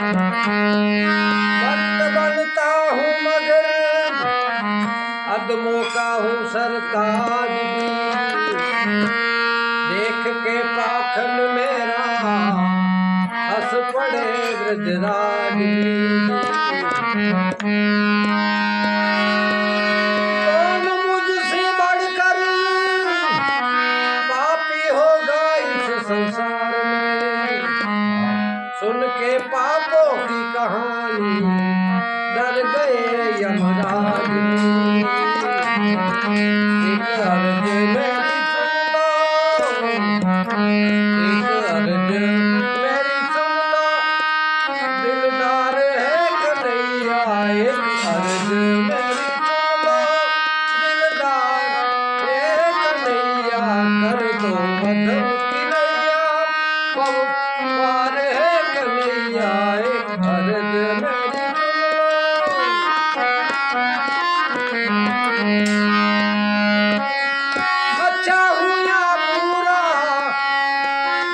भक्त बनता हूँ मगर अदमों का हूँ सरताज भी। देख के पाखंड मेरा हंस पड़े ब्रजराज भी। कौन मुझसे बढ़कर पापी होगा इस संसार में। सुन के पापों की कहानी डर गए यमराज। एक अर्ज मेरी सुन लो, एक अर्ज मेरी सुन लो, दिलदार है कन्हैया। एक अर्ज मेरी सुन लो, दिलदार है कन्हैया। कर दो मधुर की नैया, पार है कन्हैया। एक अर्ज मेरी अच्छा हूँ या बुरा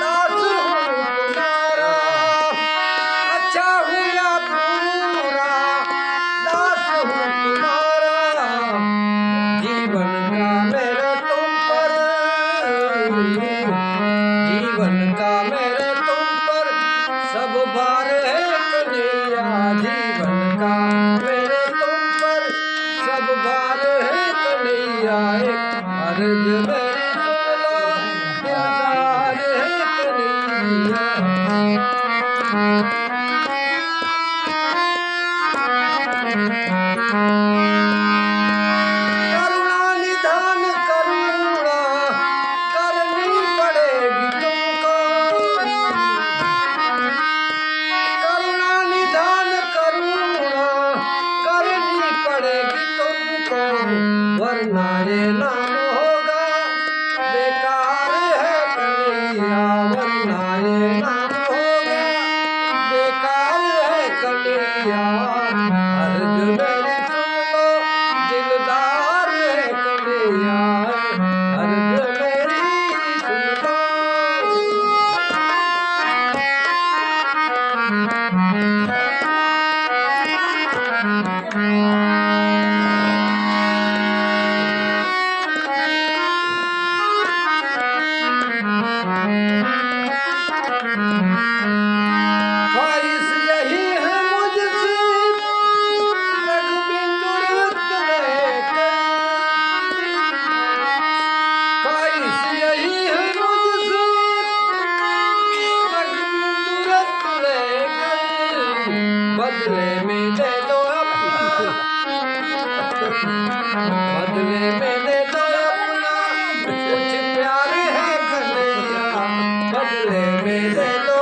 दास हूँ तुम्हारा। अच्छा हूँ या बुरा दास हूँ तुम्हारा। जीवन का मेरे तुम पर, जीवन का मेरे तुम पर सब भार है कन्हैया। जीवन का मेरे तुम पर सब भार है कन्हैया। एक अर्ज मेरी सुन लो, दिलदार है कन्हैया। करुणा निधान करुणा करनी पड़ेगी तुमको। करुणा निधान करुणा करनी पड़ेगी तुमको, वरना ये नाम होगा बेकार है कन्हैया। वरना ये नाम होगा बेकार है कन्हैया। अर्ज मेरी सुन लो, दिलदार है कन्हैया। अर्ज मेरी सुन लो। ख्वाहिश यही है मुझसे रघुबिंदु रक्त लेकर। ख्वाहिश यही है मुझसे रघुबिंदु रक्त लेकर। बदले में दे दो अपना, बदले में दे दो अपना कुछ प्यार है कन्हैया। बदले में दे दो